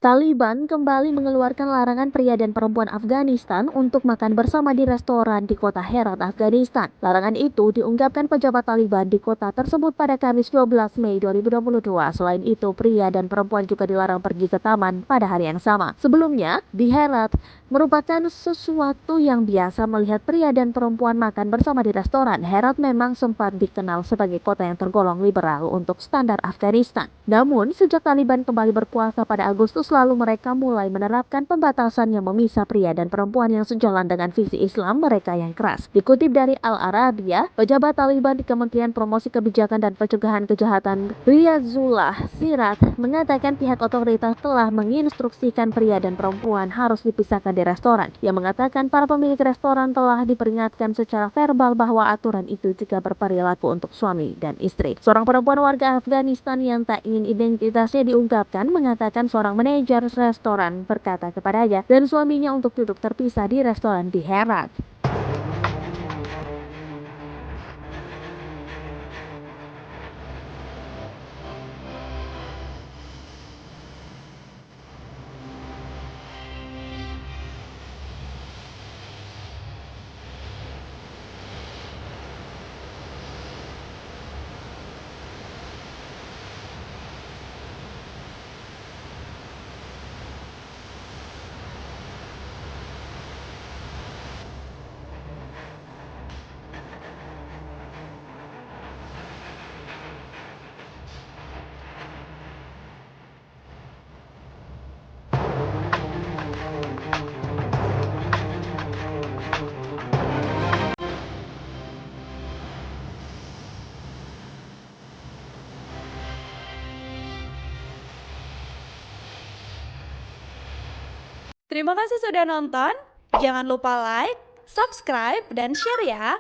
Taliban kembali mengeluarkan larangan pria dan perempuan Afghanistan untuk makan bersama di restoran di kota Herat, Afghanistan. Larangan itu diungkapkan pejabat Taliban di kota tersebut pada Kamis 12 Mei 2022. Selain itu, pria dan perempuan juga dilarang pergi ke taman pada hari yang sama. Sebelumnya, di Herat merupakan sesuatu yang biasa melihat pria dan perempuan makan bersama di restoran. Herat memang sempat dikenal sebagai kota yang tergolong liberal untuk standar Afghanistan. Namun, sejak Taliban kembali berkuasa pada Agustus lalu, mereka mulai menerapkan pembatasan yang memisah pria dan perempuan yang sejalan dengan visi Islam mereka yang keras. Dikutip dari Al-Arabiya, pejabat Taliban di Kementerian Promosi Kebijakan dan Pencegahan Kejahatan Riyazullah Sirat mengatakan pihak otoritas telah menginstruksikan pria dan perempuan harus dipisahkan di restoran. Ia mengatakan para pemilik restoran telah diperingatkan secara verbal bahwa aturan itu juga berperilaku untuk suami dan istri. Seorang perempuan warga Afghanistan yang tak ingin identitasnya diungkapkan mengatakan seorang manajer restoran berkata kepadanya dan suaminya untuk duduk terpisah di restoran di Herat. Terima kasih sudah nonton. Jangan lupa like, subscribe, dan share ya.